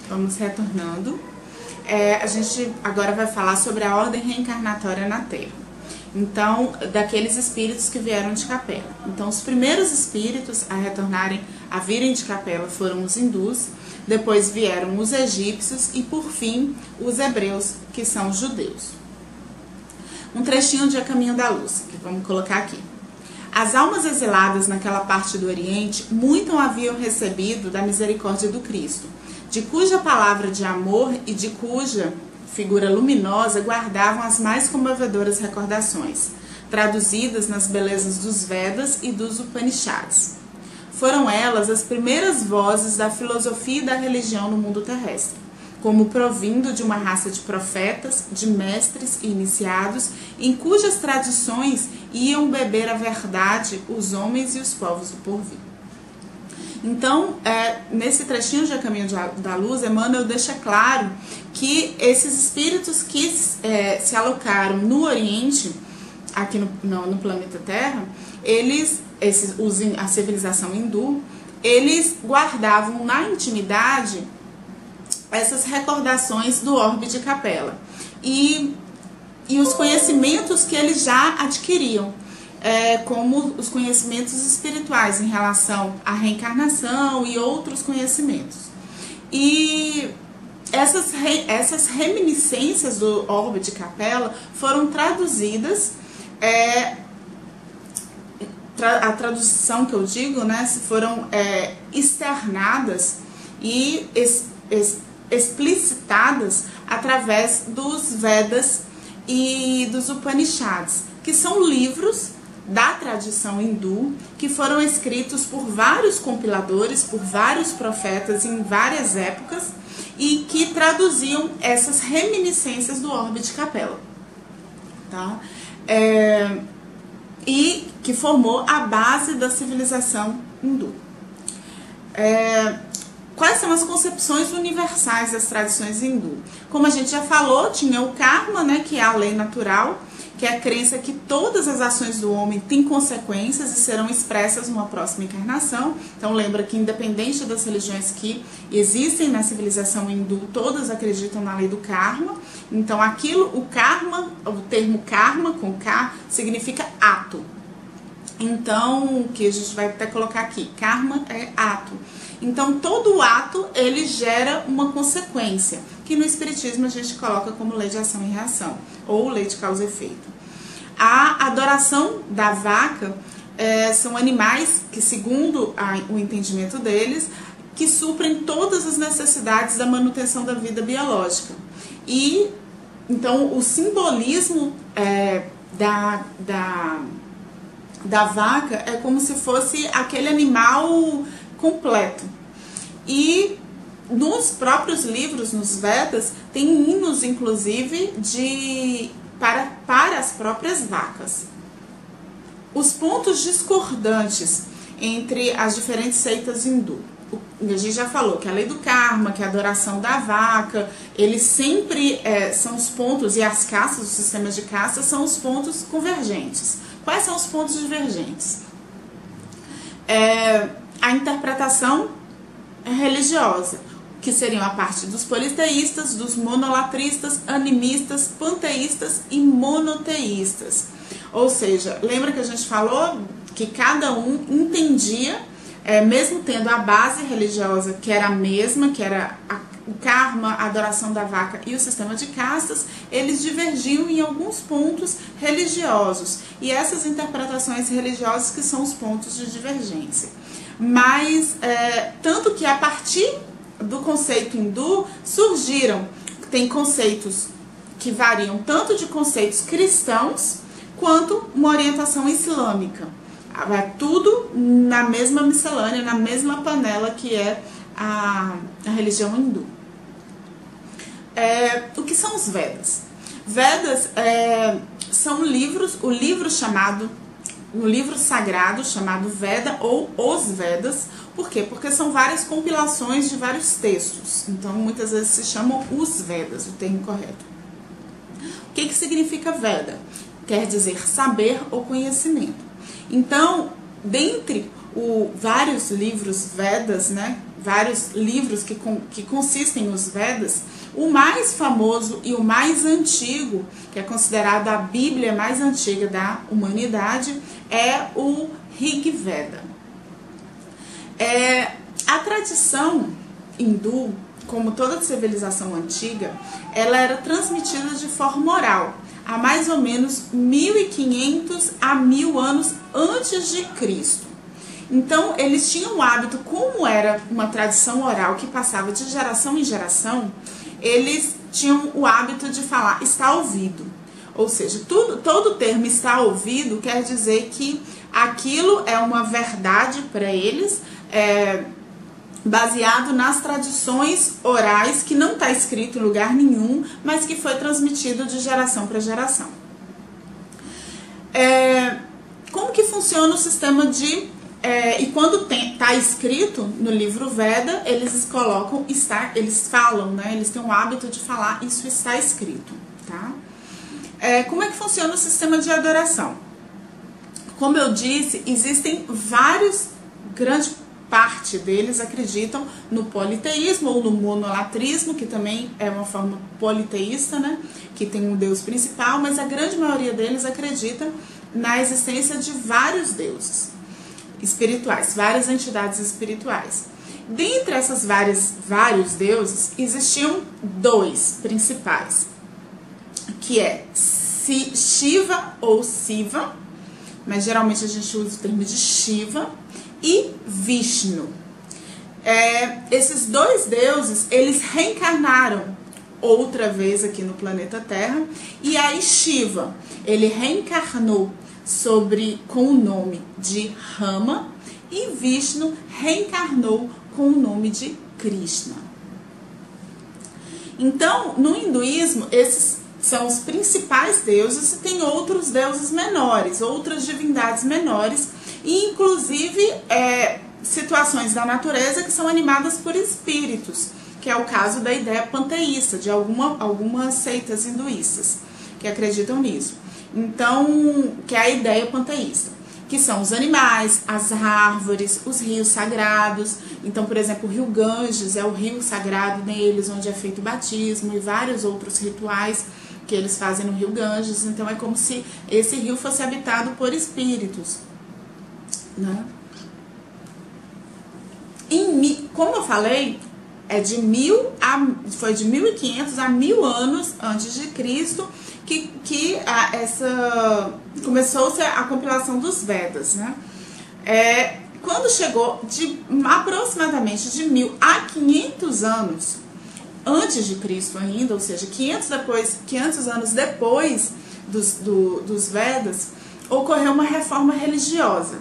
Vamos retornando. A gente agora vai falar sobre a ordem reencarnatória na Terra. Então, daqueles espíritos que vieram de Capela. Então, os primeiros espíritos a virem de Capela foram os hindus, depois vieram os egípcios e, por fim, os hebreus, que são os judeus. Um trechinho de A Caminho da Luz, que vamos colocar aqui. As almas exiladas naquela parte do Oriente muito haviam recebido da misericórdia do Cristo, de cuja palavra de amor e de cuja figura luminosa guardavam as mais comovedoras recordações, traduzidas nas belezas dos Vedas e dos Upanishads. Foram elas as primeiras vozes da filosofia e da religião no mundo terrestre, como provindo de uma raça de profetas, de mestres e iniciados, em cujas tradições iam beber a verdade os homens e os povos do porvir. Então, nesse trechinho de A Caminho da Luz, Emmanuel deixa claro que esses espíritos que se alocaram no Oriente, aqui no planeta Terra, a civilização hindu, eles guardavam na intimidade essas recordações do orbe de Capela e os conhecimentos que eles já adquiriam, como os conhecimentos espirituais em relação à reencarnação e outros conhecimentos. E essas reminiscências do orbe de Capela foram traduzidas, a tradução que eu digo, né, foram externadas e explicitadas através dos Vedas e dos Upanishads, que são livros da tradição hindu que foram escritos por vários compiladores, por vários profetas em várias épocas e que traduziam essas reminiscências do orbe de Capela, tá? E que formou a base da civilização hindu. Quais são as concepções universais das tradições hindu? Como a gente já falou, tinha o karma, né, que é a lei natural, que é a crença que todas as ações do homem têm consequências e serão expressas numa próxima encarnação. Então lembra que independente das religiões que existem na civilização hindu, todas acreditam na lei do karma. Então o termo karma, com K, significa ato. Então, o que a gente vai até colocar aqui, karma é ato. Então, todo ato, ele gera uma consequência, que no Espiritismo a gente coloca como lei de ação e reação, ou lei de causa e efeito. A adoração da vaca são animais que, segundo o entendimento deles, que suprem todas as necessidades da manutenção da vida biológica. E, então, o simbolismo da vaca é como se fosse aquele animal completo. E nos próprios livros, nos Vedas, tem hinos, inclusive, para as próprias vacas. Os pontos discordantes entre as diferentes seitas hindu. A gente já falou que a lei do karma, que a adoração da vaca, eles sempre são os pontos, e as castas, os sistemas de castas, são os pontos convergentes. Quais são os pontos divergentes? A interpretação religiosa, que seriam a parte dos politeístas, dos monolatristas, animistas, panteístas e monoteístas. Ou seja, lembra que a gente falou que cada um entendia, mesmo tendo a base religiosa que era a mesma, que era o karma, a adoração da vaca e o sistema de castas, eles divergiam em alguns pontos religiosos. E essas interpretações religiosas que são os pontos de divergência. Mas, tanto que a partir do conceito hindu tem conceitos que variam tanto de conceitos cristãos quanto uma orientação islâmica. Vai tudo na mesma miscelânea, na mesma panela que é a religião hindu. O que são os Vedas? Vedas são livros, o livro sagrado chamado Veda ou os Vedas. Por quê? Porque são várias compilações de vários textos. Então, muitas vezes se chamam os Vedas, o termo correto. O que significa Veda? Quer dizer saber ou conhecimento. Então, dentre vários livros Vedas, né, vários livros que consistem os Vedas, o mais famoso e o mais antigo, que é considerado a Bíblia mais antiga da humanidade, é o Rig Veda. A tradição hindu, como toda civilização antiga, ela era transmitida de forma oral, há mais ou menos 1500 a 1000 anos antes de Cristo. Então, eles tinham o hábito, como era uma tradição oral que passava de geração em geração, eles tinham o hábito de falar está ouvido. Ou seja, todo termo está ouvido quer dizer que aquilo é uma verdade para eles, baseado nas tradições orais, que não está escrito em lugar nenhum, mas que foi transmitido de geração para geração. Como que funciona o sistema de... e quando está escrito no livro Veda, eles colocam, eles falam, né? Eles têm o hábito de falar, isso está escrito, tá? Como é que funciona o sistema de adoração? Como eu disse, existem vários, grande parte deles acreditam no politeísmo ou no monolatrismo, que também é uma forma politeísta, né? Que tem um Deus principal, mas a grande maioria deles acredita na existência de vários deuses espirituais, várias entidades espirituais. Dentre essas vários deuses, existiam dois principais, que é Shiva ou Siva, mas geralmente a gente usa o termo de Shiva, e Vishnu. Esses dois deuses, eles reencarnaram outra vez aqui no planeta Terra, e aí Shiva, ele reencarnou com o nome de Rama, e Vishnu reencarnou com o nome de Krishna. Então, no hinduísmo, esses são os principais deuses, e tem outros deuses menores, outras divindades menores, e inclusive situações da natureza que são animadas por espíritos, que é o caso da ideia panteísta, de algumas seitas hinduístas que acreditam nisso. Então, que é a ideia panteísta, que são os animais, as árvores, os rios sagrados. Então, por exemplo, o rio Ganges é o rio sagrado deles, onde é feito o batismo e vários outros rituais que eles fazem no rio Ganges. Então, é como se esse rio fosse habitado por espíritos, né? Como eu falei, foi de 1500 a 1000 anos antes de Cristo que começou-se a compilação dos Vedas, né? Quando chegou aproximadamente de 1000 a 500 anos antes de Cristo ainda, ou seja, 500 anos depois dos Vedas, ocorreu uma reforma religiosa.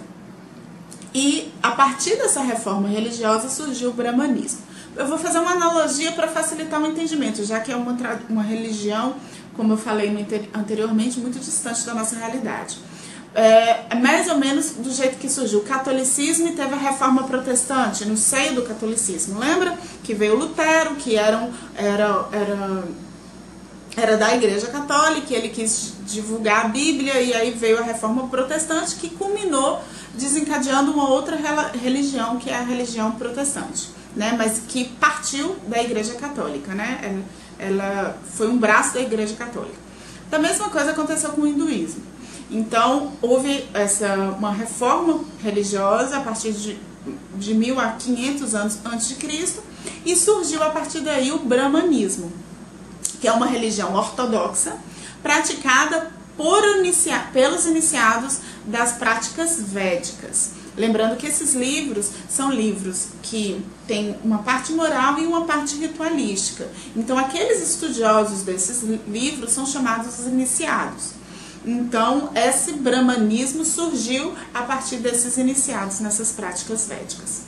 E a partir dessa reforma religiosa surgiu o brahmanismo. Eu vou fazer uma analogia para facilitar o entendimento, já que é uma religião, como eu falei anteriormente, muito distante da nossa realidade. Mais ou menos do jeito que surgiu o catolicismo e teve a reforma protestante no seio do catolicismo. Lembra que veio Lutero, que era da Igreja Católica, e ele quis divulgar a Bíblia, e aí veio a reforma protestante, que culminou desencadeando uma outra religião, que é a religião protestante, né? Mas que partiu da Igreja Católica, né? Ela foi um braço da Igreja Católica. A mesma coisa aconteceu com o hinduísmo. Então, houve uma reforma religiosa a partir de 1000 a 500 anos antes de Cristo, e surgiu a partir daí o brahmanismo, que é uma religião ortodoxa praticada pelos iniciados das práticas védicas. Lembrando que esses livros são livros que têm uma parte moral e uma parte ritualística. Então, aqueles estudiosos desses livros são chamados os iniciados. Então, esse brahmanismo surgiu a partir desses iniciados nessas práticas védicas.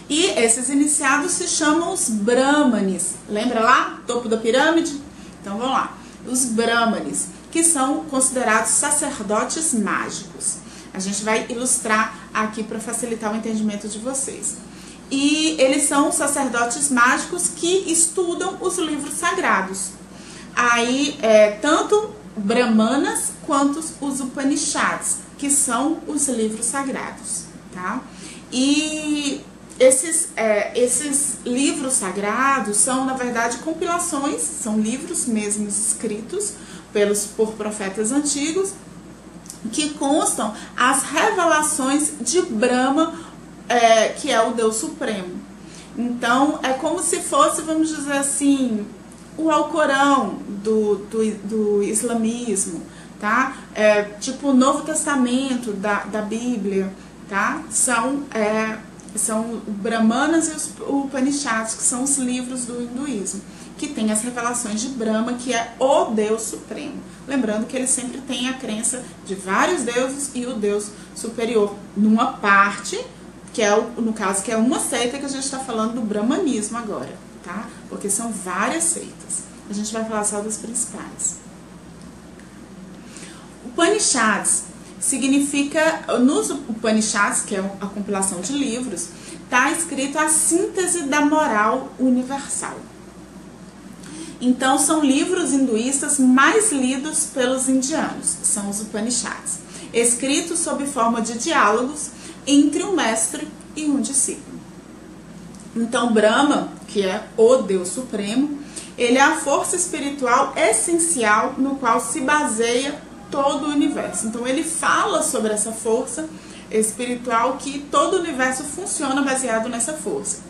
E esses iniciados se chamam os brahmanes. Lembra lá? Topo da pirâmide? Então, vamos lá. Os brahmanes, que são considerados sacerdotes mágicos. A gente vai ilustrar aqui para facilitar o entendimento de vocês. E eles são sacerdotes mágicos que estudam os livros sagrados. Aí, tanto brahmanas quanto os Upanishads, que são os livros sagrados, tá? E esses livros sagrados são, na verdade, compilações, são livros mesmo escritos por profetas antigos, que constam as revelações de Brahma, que é o Deus Supremo. Então, é como se fosse, vamos dizer assim, o Alcorão do islamismo, tá? Tipo o Novo Testamento da Bíblia, tá? São Brahmanas e os Upanishads, que são os livros do hinduísmo, que tem as revelações de Brahma, que é o Deus Supremo. Lembrando que ele sempre tem a crença de vários deuses e o Deus superior, numa parte, que é, no caso, que é uma seita, que a gente está falando do brahmanismo agora, tá? Porque são várias seitas. A gente vai falar só das principais. Upanishads significa, nos Upanishads, que é a compilação de livros, está escrito a síntese da moral universal. Então, são livros hinduístas mais lidos pelos indianos, são os Upanishads, escritos sob forma de diálogos entre um mestre e um discípulo. Então, Brahma, que é o Deus Supremo, ele é a força espiritual essencial no qual se baseia todo o universo. Então, ele fala sobre essa força espiritual, que todo o universo funciona baseado nessa força.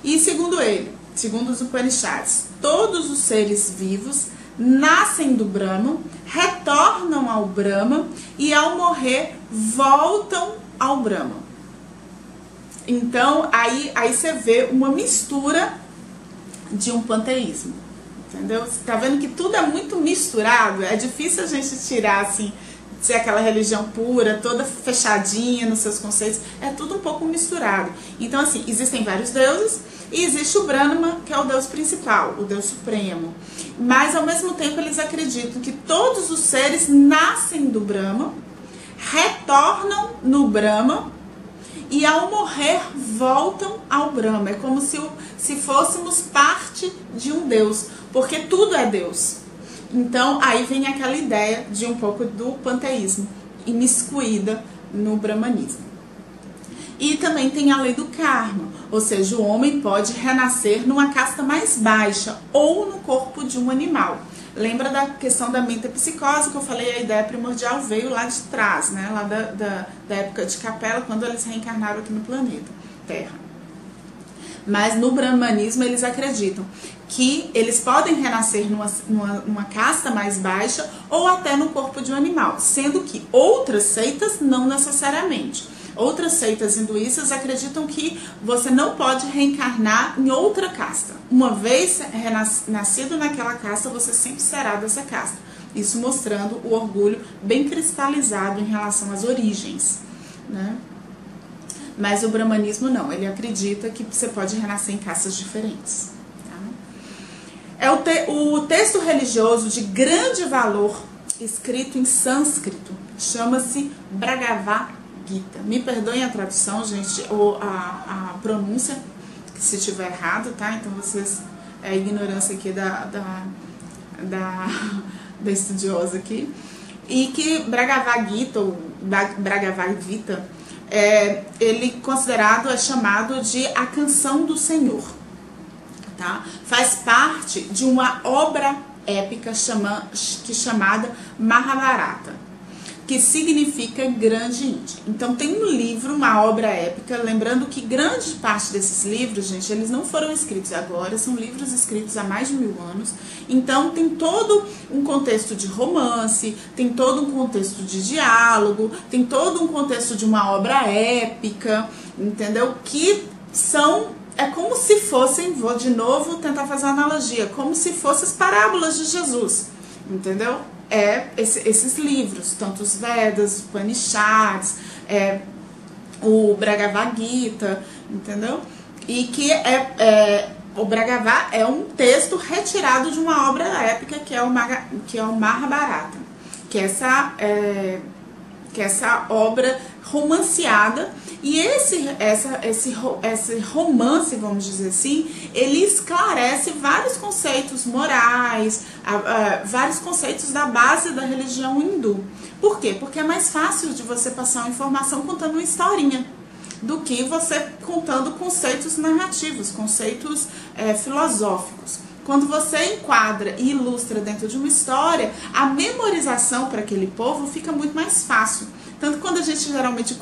E segundo ele, segundo os Upanishads, todos os seres vivos nascem do Brahma, retornam ao Brahma e ao morrer voltam ao Brahma. Então aí você vê uma mistura de um panteísmo, entendeu? Você tá vendo que tudo é muito misturado, é difícil a gente tirar assim, ser aquela religião pura, toda fechadinha nos seus conceitos, é tudo um pouco misturado. Então assim, existem vários deuses e existe o Brahma, que é o Deus principal, o Deus Supremo. Mas ao mesmo tempo eles acreditam que todos os seres nascem do Brahma, retornam no Brahma e ao morrer voltam ao Brahma. É como se fôssemos parte de um Deus, porque tudo é Deus. Então aí vem aquela ideia de um pouco do panteísmo imiscuída no brahmanismo. E também tem a lei do karma, ou seja, o homem pode renascer numa casta mais baixa ou no corpo de um animal. Lembra da questão da metapsicose que eu falei? A ideia primordial veio lá de trás, né? Lá da época de Capela, quando eles reencarnaram aqui no planeta Terra. Mas no brahmanismo eles acreditam que eles podem renascer numa casta mais baixa ou até no corpo de um animal, sendo que outras seitas não necessariamente. Outras seitas hinduístas acreditam que você não pode reencarnar em outra casta. Uma vez nascido naquela casta, você sempre será dessa casta. Isso mostrando o orgulho bem cristalizado em relação às origens, né? Mas o brahmanismo não, ele acredita que você pode renascer em castas diferentes. Tá? O texto religioso de grande valor, escrito em sânscrito, chama-se Bhagavad Gita. Me perdoem a tradução, gente, ou a pronúncia, se estiver errado, tá? Então vocês, é a ignorância aqui da estudiosa aqui. E que Bhagavad Gita, ou Bhagavad Gita, ele é chamado de a canção do Senhor, tá? Faz parte de uma obra épica chamada Mahabharata, que significa grande Índia. Então tem um livro, uma obra épica, lembrando que grande parte desses livros, gente, eles não foram escritos agora, são livros escritos há mais de 1000 anos. Então tem todo um contexto de romance, tem todo um contexto de diálogo, tem todo um contexto de uma obra épica, entendeu? Que é como se fossem, vou de novo tentar fazer uma analogia, como se fossem as parábolas de Jesus, entendeu? Esses livros, tanto os Vedas, os Upanishads, o Bhagavad Gita, entendeu? E que o Bhagavad é um texto retirado de uma obra épica que é o Mahabharata, que é essa obra romanceada. E esse romance, vamos dizer assim, ele esclarece vários conceitos morais, vários conceitos da base da religião hindu. Por quê? Porque é mais fácil de você passar uma informação contando uma historinha. do que você contando conceitos narrativos, conceitos filosóficos. Quando você enquadra e ilustra dentro de uma história, a memorização para aquele povo fica muito mais fácil. Tanto que quando a gente geralmente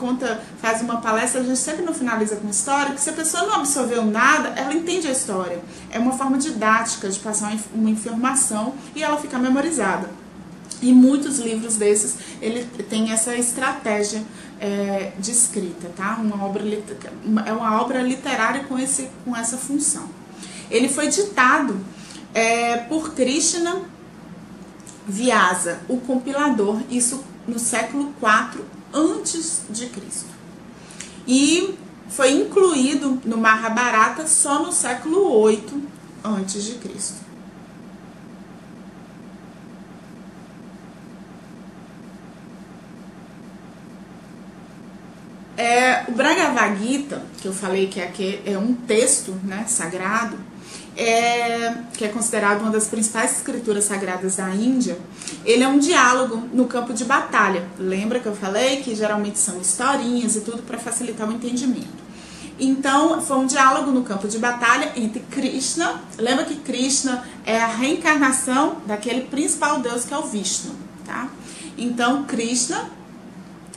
faz uma palestra, a gente sempre não finaliza com história, porque se a pessoa não absorveu nada, ela entende a história. É uma forma didática de passar uma informação e ela fica memorizada. E muitos livros desses, ele tem essa estratégia de escrita, tá? É uma obra literária com essa função. Ele foi ditado por Krishna Vyasa, o compilador, isso no século IV a.C. E foi incluído no Mahabharata só no século VIII a.C. O Bhagavad Gita, que eu falei que é um texto, né, sagrado, que é considerado uma das principais escrituras sagradas da Índia, ele é um diálogo no campo de batalha. Lembra que eu falei que geralmente são historinhas e tudo para facilitar o entendimento. Então, foi um diálogo no campo de batalha entre Krishna. Lembra que Krishna é a reencarnação daquele principal deus que é o Vishnu, tá? Então, Krishna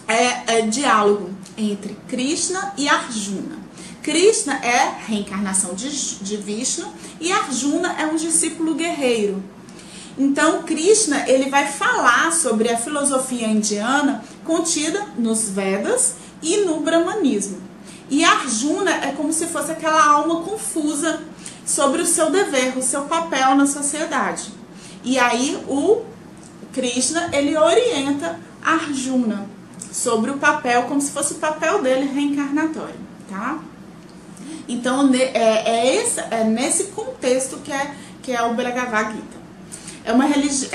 é diálogo entre Krishna e Arjuna. Krishna é a reencarnação de Vishnu e Arjuna é um discípulo guerreiro. Então, Krishna ele vai falar sobre a filosofia indiana contida nos Vedas e no Brahmanismo. E Arjuna é como se fosse aquela alma confusa sobre o seu dever, o seu papel na sociedade. E aí o Krishna ele orienta Arjuna sobre o papel, como se fosse o papel dele reencarnatório, tá? Então, é nesse contexto que é o Bhagavad Gita. É uma religião.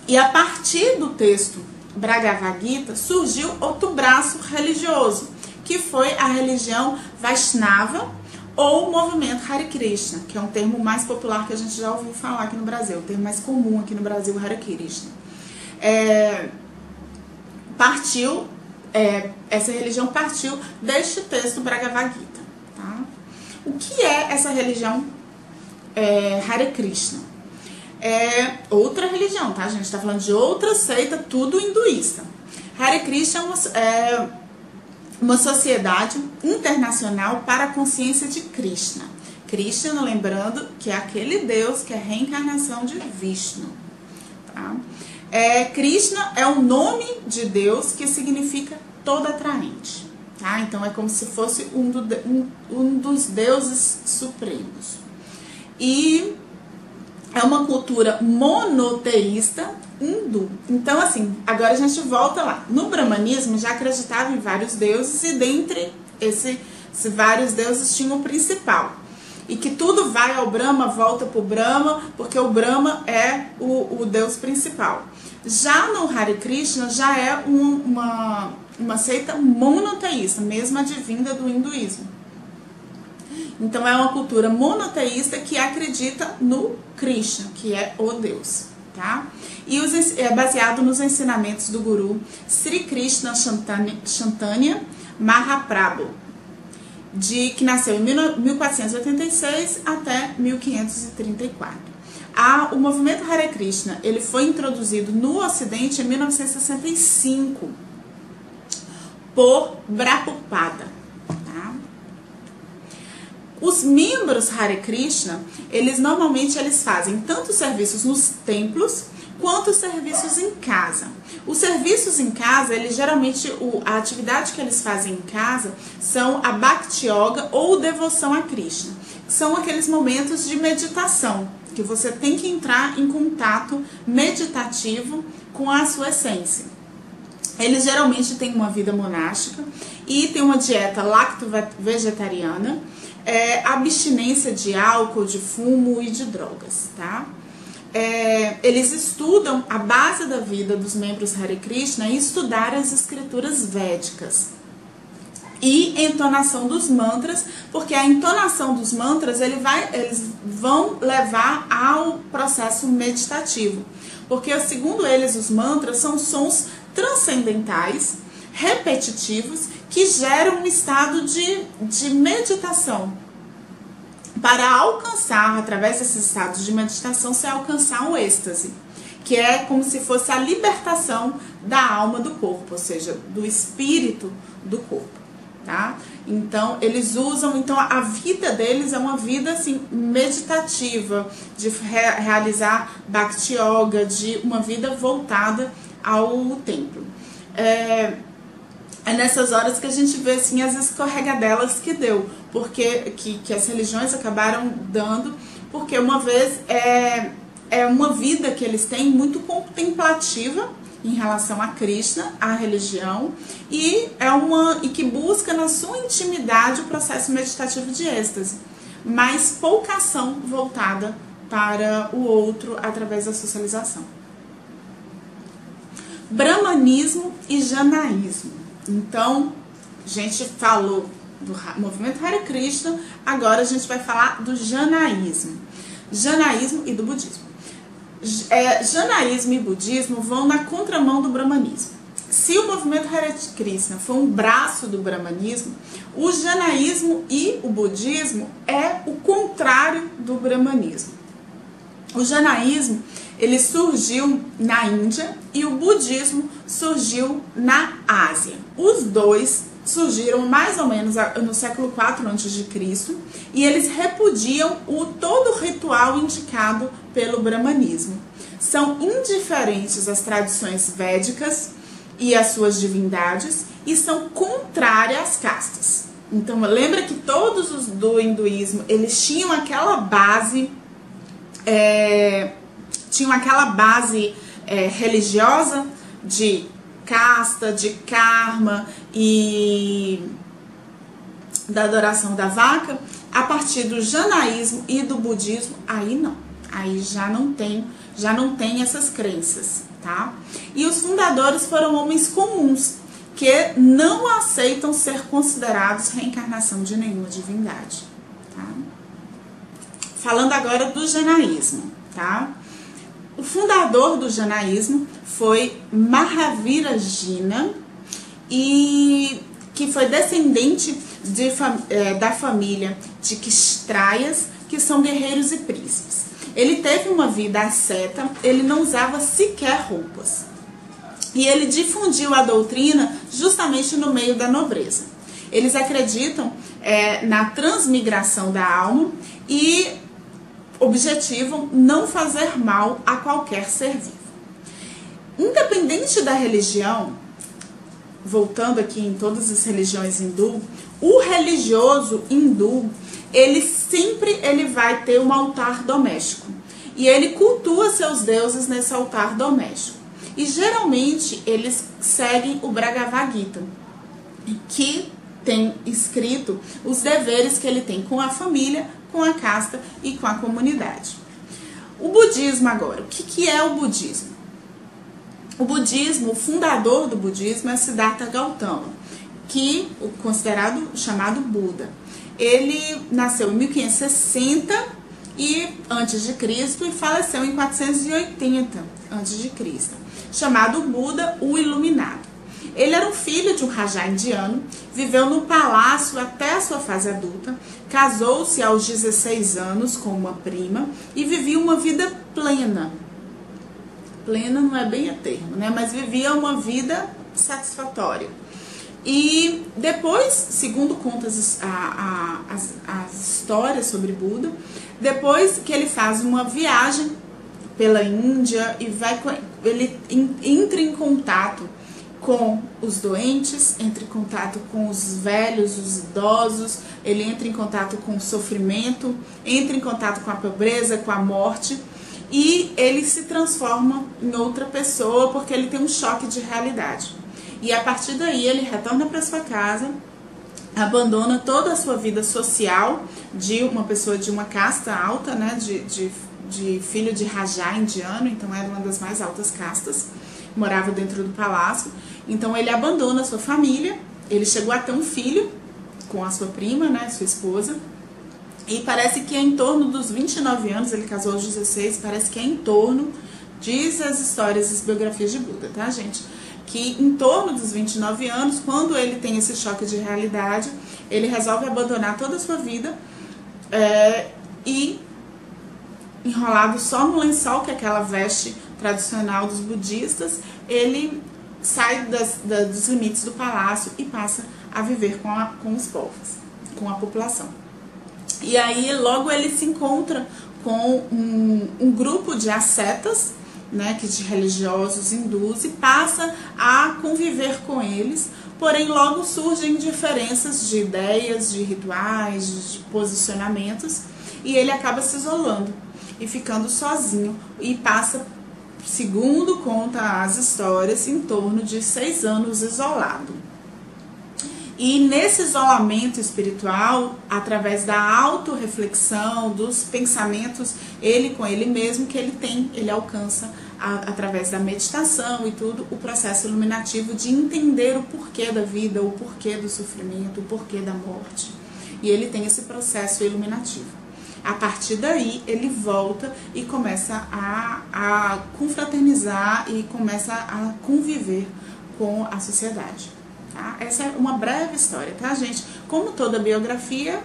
E a partir do texto Bhagavad Gita surgiu outro braço religioso, que foi a religião Vaishnava ou movimento Hare Krishna, que é um termo mais popular que a gente já ouviu falar aqui no Brasil, o termo mais comum aqui no Brasil, Hare Krishna. Essa religião partiu deste texto Bhagavad Gita, tá? O que é essa religião Hare Krishna? É outra religião, tá? A gente está falando de outra seita, tudo hinduísta. Hare Krishna é uma sociedade internacional para a consciência de Krishna. Krishna, lembrando que é aquele Deus que é a reencarnação de Vishnu, tá? Krishna é o nome de Deus que significa todo atraente, tá? Então é como se fosse um dos deuses supremos. E é uma cultura monoteísta hindu. Então assim, agora a gente volta lá. No Brahmanismo já acreditava em vários deuses e dentre esses vários deuses tinha o principal. E que tudo vai ao Brahma, volta para o Brahma, porque o Brahma é o Deus principal. Já no Hare Krishna, já é uma seita monoteísta, mesmo advinda do hinduísmo. Então é uma cultura monoteísta que acredita no Krishna, que é o Deus, tá? E é baseado nos ensinamentos do guru Sri Krishna Chaitanya Mahaprabhu, que nasceu em 1486 até 1534. O movimento Hare Krishna ele foi introduzido no Ocidente em 1965 por Prabhupada. Tá? Os membros Hare Krishna, normalmente fazem tanto serviços nos templos quanto serviços em casa. Os serviços em casa, geralmente a atividade que eles fazem em casa são a Bhakti Yoga ou devoção a Krishna. São aqueles momentos de meditação, que você tem que entrar em contato meditativo com a sua essência. Eles geralmente têm uma vida monástica e têm uma dieta lacto-vegetariana, abstinência de álcool, de fumo e de drogas, tá? Eles estudam a base da vida dos membros Hare Krishna e estudar as escrituras védicas. E entonação dos mantras, porque a entonação dos mantras eles vão levar ao processo meditativo. Porque, segundo eles, os mantras são sons transcendentais, repetitivos que geram um estado de meditação. Para alcançar, através desses estados de meditação, você alcançar o êxtase, que é como se fosse a libertação da alma do corpo, ou seja, do espírito do corpo, tá? Então, eles usam, então a vida deles é uma vida assim meditativa, de realizar Bhakti Yoga, de uma vida voltada ao templo. É nessas horas que a gente vê assim as escorregadelas que deu, porque que as religiões acabaram dando, porque uma vez é uma vida que eles têm muito contemplativa em relação a Krishna, a religião, e que busca na sua intimidade o processo meditativo de êxtase, mas pouca ação voltada para o outro através da socialização. Brahmanismo e Janaísmo. Então, a gente falou do movimento Hare Krishna, agora a gente vai falar do Janaísmo. Janaísmo e do budismo. Janaísmo e budismo vão na contramão do brahmanismo. Se o movimento Hare Krishna foi um braço do brahmanismo, o janaísmo e o budismo é o contrário do brahmanismo. O janaísmo, ele surgiu na Índia e o budismo surgiu na Ásia. Os dois surgiram mais ou menos no século IV a.C. e eles repudiam todo o ritual indicado pelo brahmanismo. São indiferentes às tradições védicas e às suas divindades e são contrárias às castas. Então, lembra que todos os do hinduísmo, eles tinham aquela base religiosa de casta, de karma e da adoração da vaca. A partir do janaísmo e do budismo, aí não. Aí já não tem essas crenças, tá? E os fundadores foram homens comuns, que não aceitam ser considerados reencarnação de nenhuma divindade, tá? Falando agora do janaísmo, tá? O fundador do janaísmo foi Mahavira Jina, e que foi descendente da família de Kshatriyas, que são guerreiros e príncipes. Ele teve uma vida asceta, ele não usava sequer roupas. E ele difundiu a doutrina justamente no meio da nobreza. Eles acreditam na transmigração da alma e objetivam não fazer mal a qualquer ser vivo. Independente da religião, voltando aqui em todas as religiões hindu, o religioso hindu, ele vai ter um altar doméstico. E ele cultua seus deuses nesse altar doméstico. E geralmente eles seguem o Bhagavad Gita, que tem escrito os deveres que ele tem com a família, com a casta e com a comunidade. O budismo agora. O que é o budismo? O budismo, o fundador do budismo é Siddhartha Gautama, chamado Buda. Ele nasceu em 1560 antes de Cristo e faleceu em 480 antes de Cristo, chamado Buda, o Iluminado. Ele era um filho de um rajá indiano, viveu no palácio até a sua fase adulta, casou-se aos 16 anos com uma prima e vivia uma vida plena. Plena não é bem a termo, né? Mas vivia uma vida satisfatória. E depois, segundo conta as histórias sobre Buda, depois que ele faz uma viagem pela Índia e ele entra em contato com os doentes, entra em contato com os velhos, os idosos, ele entra em contato com o sofrimento, entra em contato com a pobreza, com a morte, e ele se transforma em outra pessoa porque ele tem um choque de realidade. E a partir daí ele retorna para sua casa, abandona toda a sua vida social de uma pessoa de uma casta alta, né, de filho de rajá indiano, então era uma das mais altas castas, morava dentro do palácio. Então ele abandona a sua família, ele chegou a ter um filho com a sua prima, né, sua esposa, e parece que é em torno dos 29 anos, ele casou aos 16, parece que é em torno, diz as histórias, as biografias de Buda, tá, gente? que em torno dos 29 anos, quando ele tem esse choque de realidade, ele resolve abandonar toda a sua vida e, enrolado só no lençol, que é aquela veste tradicional dos budistas, ele sai dos limites do palácio e passa a viver com os povos, com a população. E aí logo ele se encontra com um grupo de ascetas, né, de religiosos hindus, e passa a conviver com eles, porém logo surgem diferenças de ideias, de rituais, de posicionamentos, e ele acaba se isolando e ficando sozinho, e passa, segundo conta as histórias, em torno de 6 anos isolado. E nesse isolamento espiritual, através da autorreflexão, dos pensamentos, ele com ele mesmo, que ele alcança, através da meditação e tudo, o processo iluminativo de entender o porquê da vida, o porquê do sofrimento, o porquê da morte. E ele tem esse processo iluminativo. A partir daí, ele volta e começa a confraternizar e começa a conviver com a sociedade. Tá? Essa é uma breve história, tá, gente? Como toda biografia,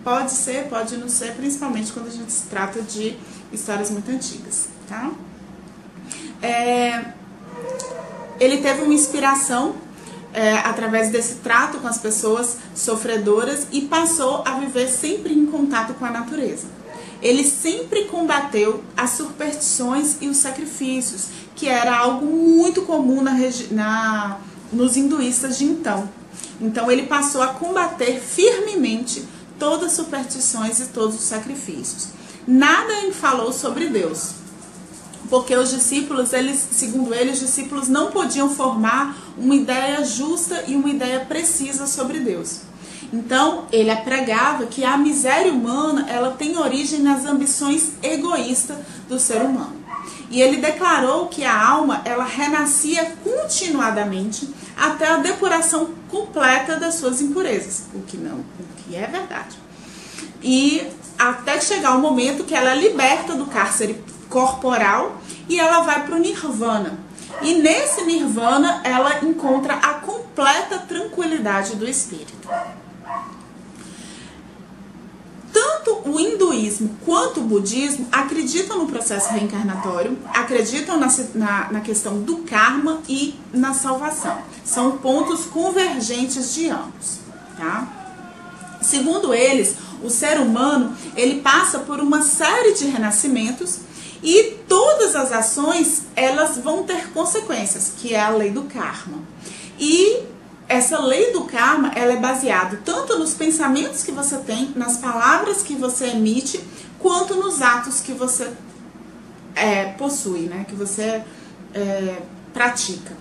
pode ser, pode não ser, principalmente quando a gente se trata de histórias muito antigas, tá? Ele teve uma inspiração através desse trato com as pessoas sofredoras e passou a viver sempre em contato com a natureza. Ele sempre combateu as superstições e os sacrifícios, que era algo muito comum nos hinduístas de então. Então ele passou a combater firmemente todas as superstições e todos os sacrifícios. Nada ele falou sobre Deus, porque os discípulos, segundo ele, os discípulos não podiam formar uma ideia justa e uma ideia precisa sobre Deus. Então, ele pregava que a miséria humana, ela tem origem nas ambições egoístas do ser humano. E ele declarou que a alma, ela renascia continuadamente até a depuração completa das suas impurezas, o que é verdade. E até chegar o momento que ela é liberta do cárcere corporal e ela vai para o nirvana. E nesse nirvana ela encontra a completa tranquilidade do espírito. Tanto o hinduísmo quanto o budismo acreditam no processo reencarnatório, acreditam na questão do karma e na salvação. São pontos convergentes de ambos, tá? Segundo eles, o ser humano, ele passa por uma série de renascimentos e todas as ações, elas vão ter consequências, que é a lei do karma. E essa lei do karma, ela é baseada tanto nos pensamentos que você tem, nas palavras que você emite, quanto nos atos que você possui, né? Que você pratica.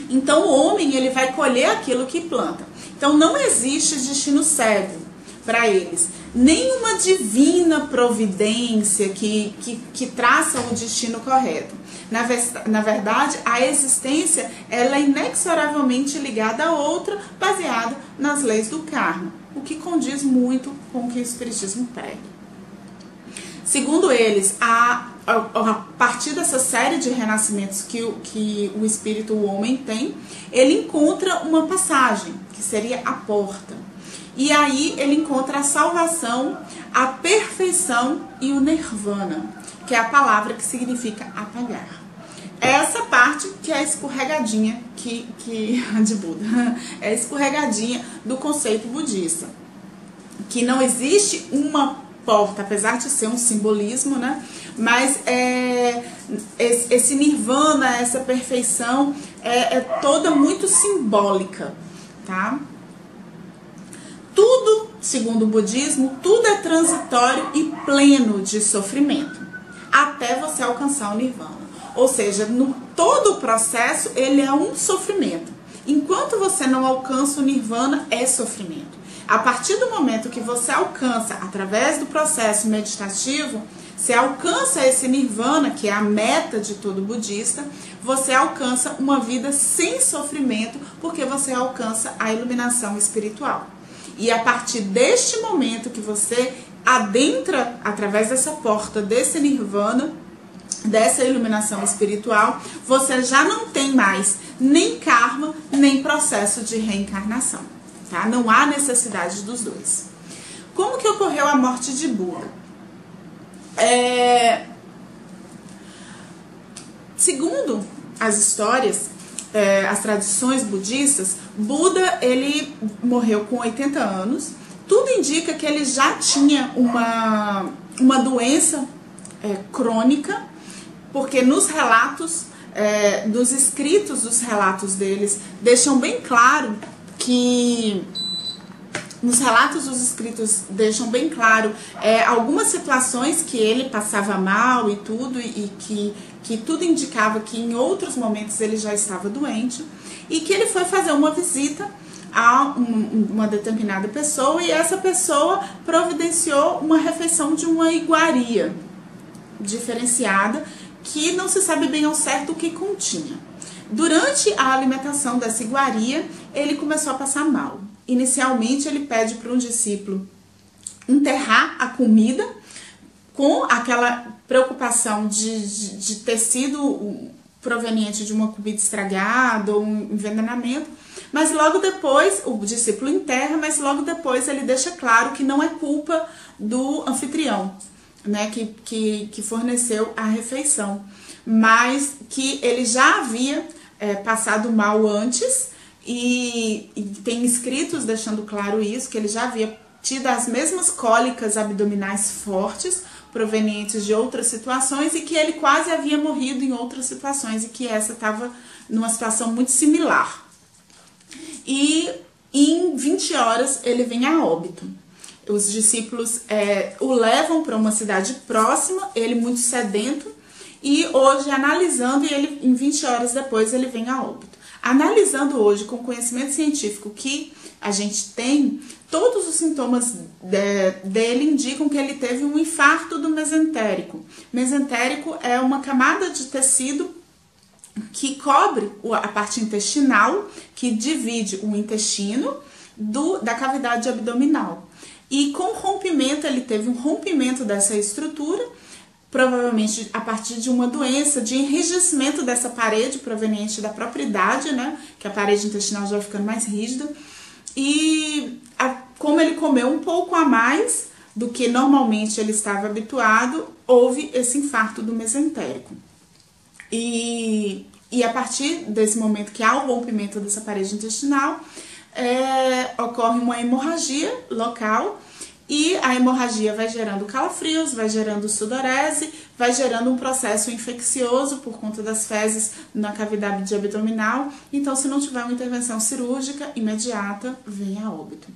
Então o homem, ele vai colher aquilo que planta. Então não existe destino cego para eles. Nenhuma divina providência que traça o destino correto. Na verdade, a existência, ela é inexoravelmente ligada a outra, baseada nas leis do karma, o que condiz muito com o que o Espiritismo prega. Segundo eles, a partir dessa série de renascimentos que o espírito, o homem, tem, ele encontra uma passagem, que seria a porta. E aí ele encontra a salvação, a perfeição e o nirvana, que é a palavra que significa apagar. Essa parte que é a escorregadinha de Buda, é a escorregadinha do conceito budista, que não existe uma porta, apesar de ser um simbolismo, né? Mas esse nirvana, essa perfeição é toda muito simbólica, tá? Tudo, segundo o budismo, tudo é transitório e pleno de sofrimento, até você alcançar o nirvana. Ou seja, todo o processo, ele é um sofrimento. Enquanto você não alcança o nirvana, é sofrimento. A partir do momento que você alcança, através do processo meditativo, você alcança esse nirvana, que é a meta de todo budista, você alcança uma vida sem sofrimento, porque você alcança a iluminação espiritual. E a partir deste momento que você adentra, através dessa porta, desse nirvana, dessa iluminação espiritual, você já não tem mais nem karma, nem processo de reencarnação, tá? Não há necessidade dos dois. Como que ocorreu a morte de Buda? Segundo as histórias, as tradições budistas, Buda, ele morreu com 80 anos. Tudo indica que ele já tinha uma doença crônica, porque nos relatos, dos escritos dos relatos deles, deixam bem claro que... Nos relatos dos escritos deixam bem claro algumas situações que ele passava mal e tudo, e que tudo indicava que em outros momentos ele já estava doente, e que ele foi fazer uma visita a uma determinada pessoa, e essa pessoa providenciou uma refeição de uma iguaria diferenciada, que não se sabe bem ao certo o que continha. Durante a alimentação dessa iguaria, ele começou a passar mal. Inicialmente, ele pede para um discípulo enterrar a comida, com aquela preocupação de ter sido proveniente de uma comida estragada ou um envenenamento, mas logo depois, o discípulo enterra, mas logo depois ele deixa claro que não é culpa do anfitrião, né, que forneceu a refeição, mas que ele já havia passado mal antes, e tem escritos deixando claro isso, que ele já havia tido as mesmas cólicas abdominais fortes, provenientes de outras situações, e que ele quase havia morrido em outras situações, e que essa estava numa situação muito similar. E em 20 horas ele vem a óbito. Os discípulos o levam para uma cidade próxima, ele muito sedento, e hoje analisando, e ele em 20 horas depois ele vem a óbito. Analisando hoje com o conhecimento científico que a gente tem, todos os sintomas dele indicam que ele teve um infarto do mesentérico. Mesentérico é uma camada de tecido que cobre a parte intestinal, que divide o intestino da cavidade abdominal. E com o rompimento, ele teve um rompimento dessa estrutura, provavelmente a partir de uma doença de enrijecimento dessa parede, proveniente da própria idade, né? Que a parede intestinal já vai ficando mais rígida. E como ele comeu um pouco a mais do que normalmente ele estava habituado, houve esse infarto do mesentérico. E a partir desse momento que há o rompimento dessa parede intestinal, ocorre uma hemorragia local, e a hemorragia vai gerando calafrios, vai gerando sudorese, vai gerando um processo infeccioso por conta das fezes na cavidade abdominal. Então, se não tiver uma intervenção cirúrgica imediata, vem a óbito.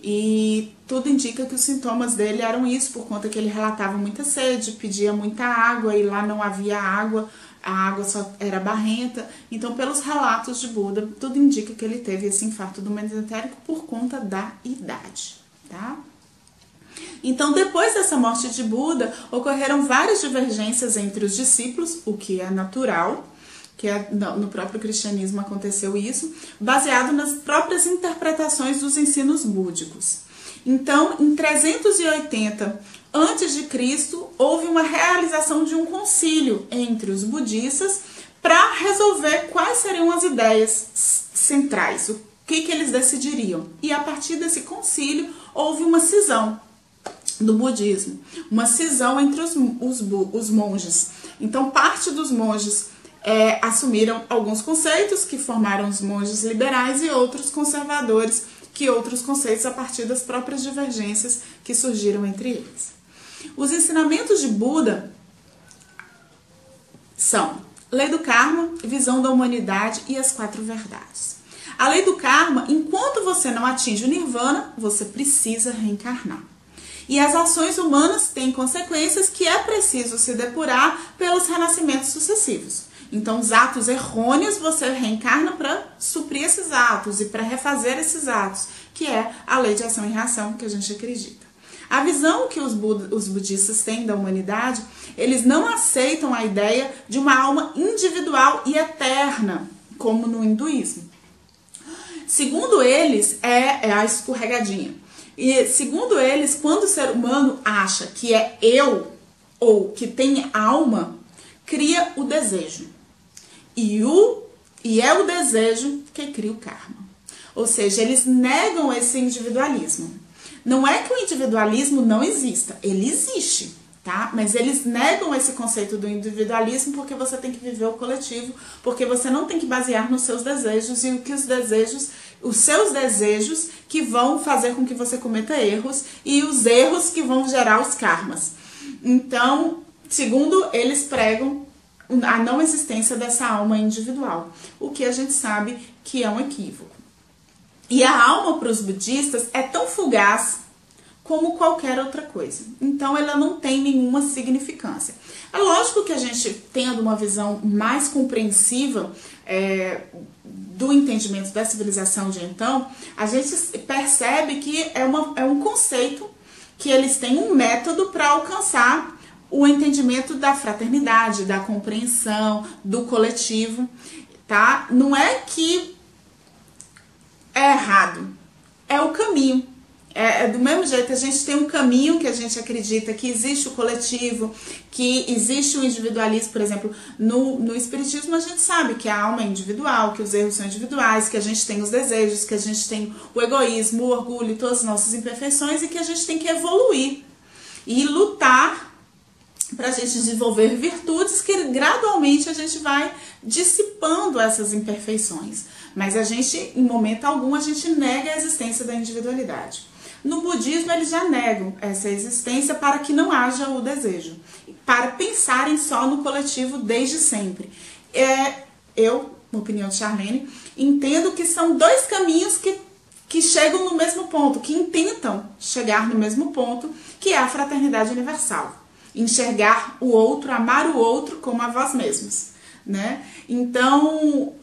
E tudo indica que os sintomas dele eram isso, por conta que ele relatava muita sede, pedia muita água e lá não havia água, a água só era barrenta. Então, pelos relatos de Buda, tudo indica que ele teve esse infarto do mesentérico por conta da idade, tá? Então, depois dessa morte de Buda, ocorreram várias divergências entre os discípulos, o que é natural, que no próprio cristianismo aconteceu isso, baseado nas próprias interpretações dos ensinos búdicos. Então, em 380 a.C., houve uma realização de um concílio entre os budistas para resolver quais seriam as ideias centrais, o que eles decidiriam. E a partir desse concílio, houve uma cisão do budismo, uma cisão entre os monges. Então, parte dos monges assumiram alguns conceitos que formaram os monges liberais e outros conservadores, que outros conceitos a partir das próprias divergências que surgiram entre eles. Os ensinamentos de Buda são lei do karma, visão da humanidade e as 4 verdades. A lei do karma, enquanto você não atinge o nirvana, você precisa reencarnar. E as ações humanas têm consequências que é preciso se depurar pelos renascimentos sucessivos. Então, os atos errôneos você reencarna para suprir esses atos e para refazer esses atos, que é a lei de ação e reação que a gente acredita. A visão que os budistas têm da humanidade, eles não aceitam a ideia de uma alma individual e eterna, como no hinduísmo. Segundo eles, é a escorregadinha. E segundo eles, quando o ser humano acha que é eu ou que tem alma, cria o desejo. E é o desejo que cria o karma. Ou seja, eles negam esse individualismo. Não é que o individualismo não exista, ele existe, tá? Mas eles negam esse conceito do individualismo porque você tem que viver o coletivo, porque você não tem que basear nos seus desejos e os seus desejos que vão fazer com que você cometa erros e os erros que vão gerar os karmas. Então, segundo eles pregam a não existência dessa alma individual, o que a gente sabe que é um equívoco. E a alma para os budistas é tão fugaz como qualquer outra coisa. Então ela não tem nenhuma significância. É lógico que a gente, tendo uma visão mais compreensiva do entendimento da civilização de então, a gente percebe que é um conceito, que eles têm um método para alcançar o entendimento da fraternidade, da compreensão, do coletivo, tá? Não é que é errado, é o caminho. Do mesmo jeito, a gente tem um caminho que a gente acredita que existe o coletivo, que existe o individualismo. Por exemplo, no espiritismo a gente sabe que a alma é individual, que os erros são individuais, que a gente tem os desejos, que a gente tem o egoísmo, o orgulho, todas as nossas imperfeições, e que a gente tem que evoluir e lutar para a gente desenvolver virtudes que gradualmente a gente vai dissipando essas imperfeições. Mas a gente, em momento algum, a gente nega a existência da individualidade. No budismo, eles já negam essa existência para que não haja o desejo, para pensarem só no coletivo desde sempre. Eu, na opinião de Charlene, entendo que são dois caminhos que chegam no mesmo ponto, que intentam chegar no mesmo ponto, que é a fraternidade universal. Enxergar o outro, amar o outro como a vós mesmos, né? Então,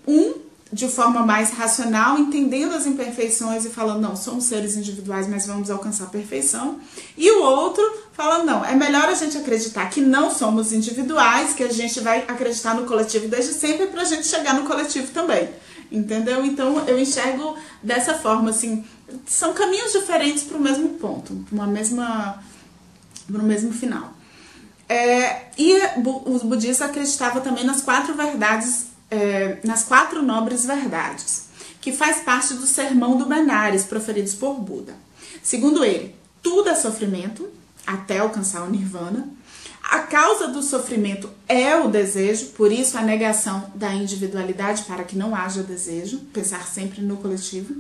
de forma mais racional, entendendo as imperfeições e falando, não, somos seres individuais, mas vamos alcançar a perfeição. E o outro falando, não, é melhor a gente acreditar que não somos individuais, que a gente vai acreditar no coletivo desde sempre para a gente chegar no coletivo também. Entendeu? Então, eu enxergo dessa forma, assim, são caminhos diferentes para o mesmo ponto, para o mesmo final. E os budistas acreditavam também nas 4 verdades, nas 4 nobres verdades, que faz parte do sermão do Benares, proferidos por Buda. Segundo ele, tudo é sofrimento, até alcançar o nirvana. A causa do sofrimento é o desejo, por isso a negação da individualidade, para que não haja desejo, pensar sempre no coletivo.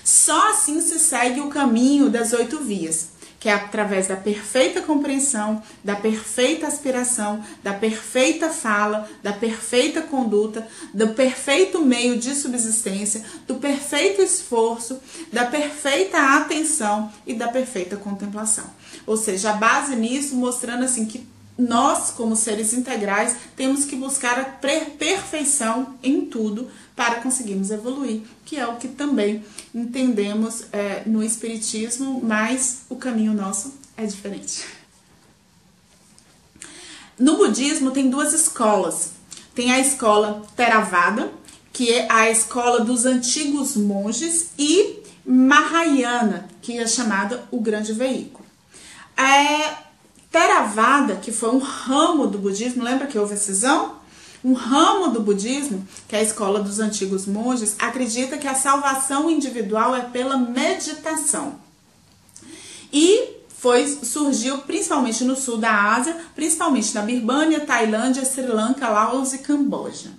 Só assim se segue o caminho das 8 vias, que é através da perfeita compreensão, da perfeita aspiração, da perfeita fala, da perfeita conduta, do perfeito meio de subsistência, do perfeito esforço, da perfeita atenção e da perfeita contemplação. Ou seja, a base nisso mostrando assim que nós, como seres integrais, temos que buscar a perfeição em tudo para conseguirmos evoluir, que é o que também entendemos no Espiritismo, mas o caminho nosso é diferente. No budismo tem 2 escolas. Tem a escola Theravada, que é a escola dos antigos monges, e Mahayana, que é chamada o grande veículo. Theravada, que foi um ramo do budismo, lembra que houve a cisão? Um ramo do budismo, que é a escola dos antigos monges, acredita que a salvação individual é pela meditação. E surgiu principalmente no sul da Ásia, principalmente na Birmânia, Tailândia, Sri Lanka, Laos e Camboja.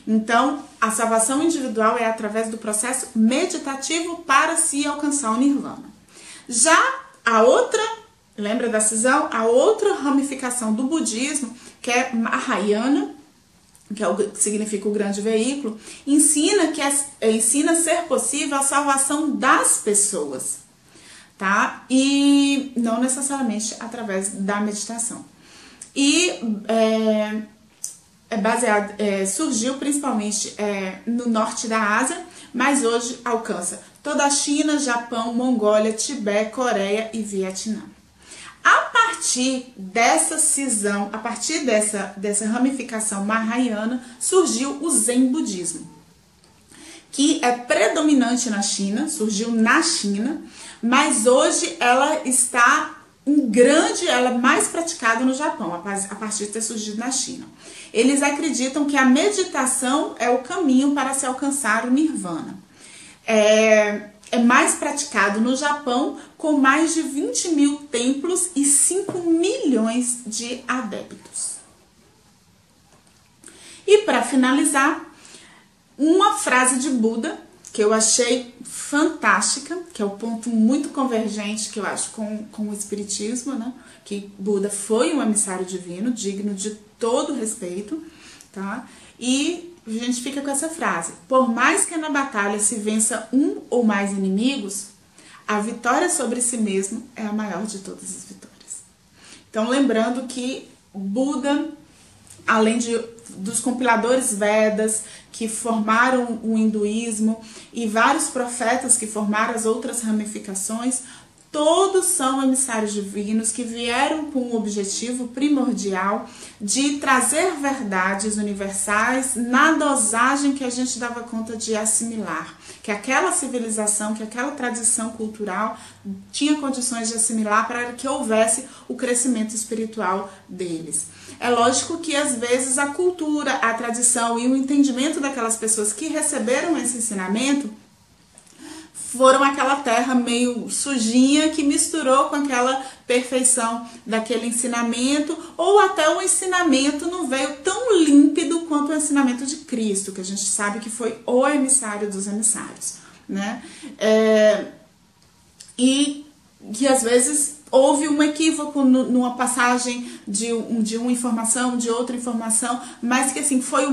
Então, a salvação individual é através do processo meditativo para se alcançar o nirvana. Já a outra, lembra da cisão? A outra ramificação do budismo, que é Mahayana, que significa o grande veículo, ensina a ser possível a salvação das pessoas, tá? E não necessariamente através da meditação. E surgiu principalmente no norte da Ásia, mas hoje alcança toda a China, Japão, Mongólia, Tibete, Coreia e Vietnã. A partir dessa cisão, a partir dessa ramificação mahayana, surgiu o Zen budismo, que é predominante na China, surgiu na China, mas hoje ela está ela é mais praticada no Japão, a partir de ter surgido na China. Eles acreditam que a meditação é o caminho para se alcançar o Nirvana. É mais praticado no Japão, com mais de 20 mil templos e 5 milhões de adeptos. E para finalizar, uma frase de Buda que eu achei fantástica, que é o ponto muito convergente que eu acho com o Espiritismo, né? Que Buda foi um emissário divino, digno de todo respeito, tá? E a gente fica com essa frase: por mais que na batalha se vença um ou mais inimigos, a vitória sobre si mesmo é a maior de todas as vitórias. Então, lembrando que Buda, além dos compiladores Vedas, que formaram o hinduísmo, e vários profetas que formaram as outras ramificações, todos são emissários divinos que vieram com o objetivo primordial de trazer verdades universais na dosagem que a gente dava conta de assimilar, que aquela civilização, que aquela tradição cultural tinha condições de assimilar para que houvesse o crescimento espiritual deles. É lógico que às vezes a cultura, a tradição e o entendimento daquelas pessoas que receberam esse ensinamento foram aquela terra meio sujinha que misturou com aquela perfeição daquele ensinamento, ou até o ensinamento não veio tão límpido quanto o ensinamento de Cristo, que a gente sabe que foi o emissário dos emissários, né? E que às vezes houve um equívoco numa passagem de uma informação, de outra informação, mas que assim foi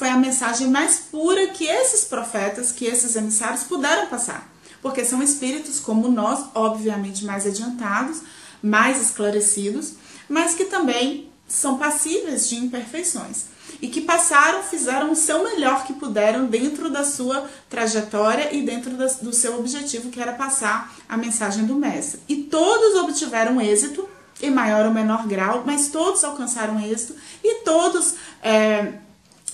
a mensagem mais pura que esses profetas, que esses emissários puderam passar. Porque são espíritos como nós, obviamente mais adiantados, mais esclarecidos, mas que também são passíveis de imperfeições. E que fizeram o seu melhor que puderam dentro da sua trajetória e dentro do seu objetivo, que era passar a mensagem do Mestre. E todos obtiveram êxito, em maior ou menor grau, mas todos alcançaram êxito e todos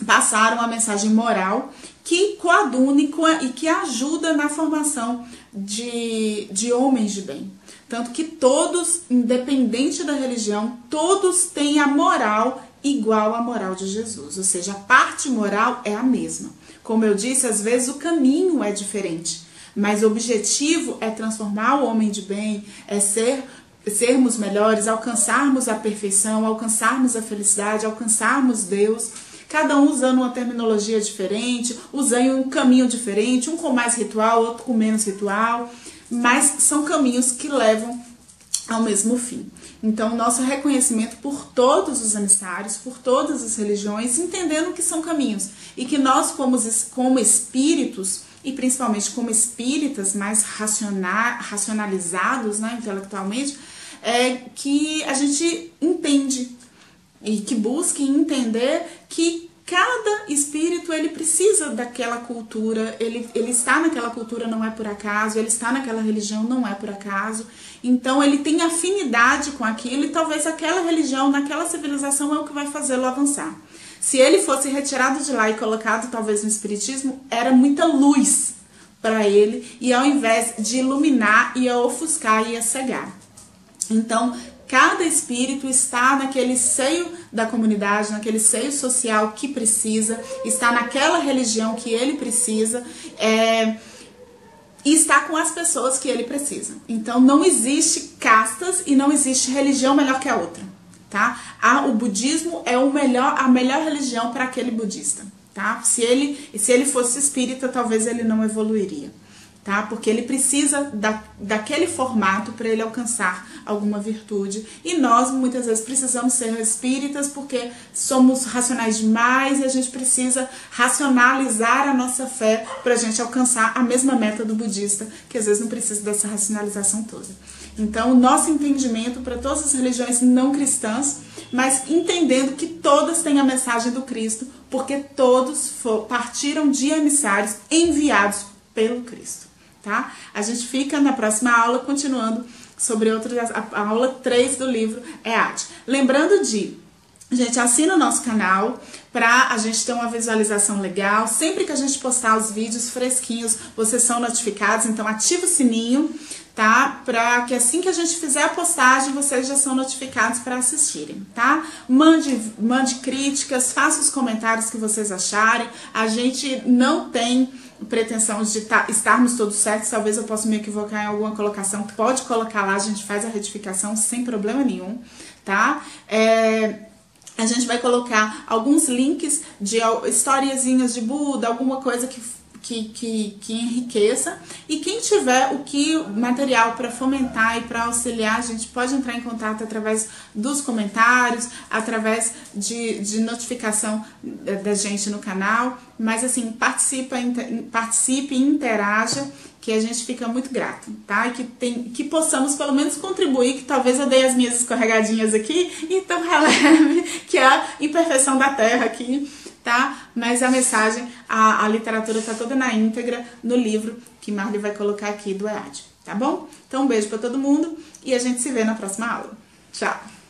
passaram a mensagem moral que coadune e que ajuda na formação de homens de bem. Tanto que todos, independente da religião, todos têm a moral igual à moral de Jesus. Ou seja, a parte moral é a mesma. Como eu disse, às vezes o caminho é diferente, mas o objetivo é transformar o homem de bem, é sermos melhores, alcançarmos a perfeição, alcançarmos a felicidade, alcançarmos Deus. Cada um usando uma terminologia diferente, usando um caminho diferente, um com mais ritual, outro com menos ritual, mas são caminhos que levam ao mesmo fim. Então, nosso reconhecimento por todos os emissários, por todas as religiões, entendendo que são caminhos e que nós, como espíritos, e principalmente como espíritas mais racionalizados, né, intelectualmente, que a gente entende e que busque entender que cada espírito ele precisa daquela cultura, ele está naquela cultura não é por acaso, ele está naquela religião não é por acaso, então ele tem afinidade com aquilo e talvez aquela religião, naquela civilização é o que vai fazê-lo avançar. Se ele fosse retirado de lá e colocado talvez no espiritismo, era muita luz para ele e ao invés de iluminar ia ofuscar, ia cegar. Então, cada espírito está naquele seio da comunidade, naquele seio social que precisa, está naquela religião que ele precisa e está com as pessoas que ele precisa. Então não existe castas e não existe religião melhor que a outra, tá? O budismo é a melhor religião para aquele budista, tá? Se ele fosse espírita, talvez ele não evoluiria. Tá? Porque ele precisa daquele formato para ele alcançar alguma virtude. E nós, muitas vezes, precisamos ser espíritas porque somos racionais demais e a gente precisa racionalizar a nossa fé para a gente alcançar a mesma meta do budista, que às vezes não precisa dessa racionalização toda. Então, o nosso entendimento para todas as religiões não cristãs, mas entendendo que todas têm a mensagem do Cristo, porque todos partiram de emissários enviados pelo Cristo. Tá? A gente fica na próxima aula continuando sobre a aula 3 do livro É Arte. Lembrando de Gente, assina o nosso canal pra a gente ter uma visualização legal. Sempre que a gente postar os vídeos fresquinhos, vocês são notificados, então ativa o sininho, tá? Pra que assim que a gente fizer a postagem, vocês já são notificados para assistirem, tá? Mande críticas, faça os comentários que vocês acharem. A gente não tem pretensão de estarmos todos certos, talvez eu possa me equivocar em alguma colocação, pode colocar lá, a gente faz a retificação sem problema nenhum, tá? A gente vai colocar alguns links de historiazinhas de Buda, alguma coisa que enriqueça. E quem tiver material para fomentar e para auxiliar, a gente pode entrar em contato através dos comentários, através de notificação da gente no canal. Mas assim, participe e interaja, que a gente fica muito grato, tá? E que possamos pelo menos contribuir, que talvez eu dei as minhas escorregadinhas aqui, então releve que é a imperfeição da Terra aqui, tá? Mas a mensagem, a literatura tá toda na íntegra no livro que Marli vai colocar aqui do EAD, tá bom? Então um beijo pra todo mundo e a gente se vê na próxima aula. Tchau!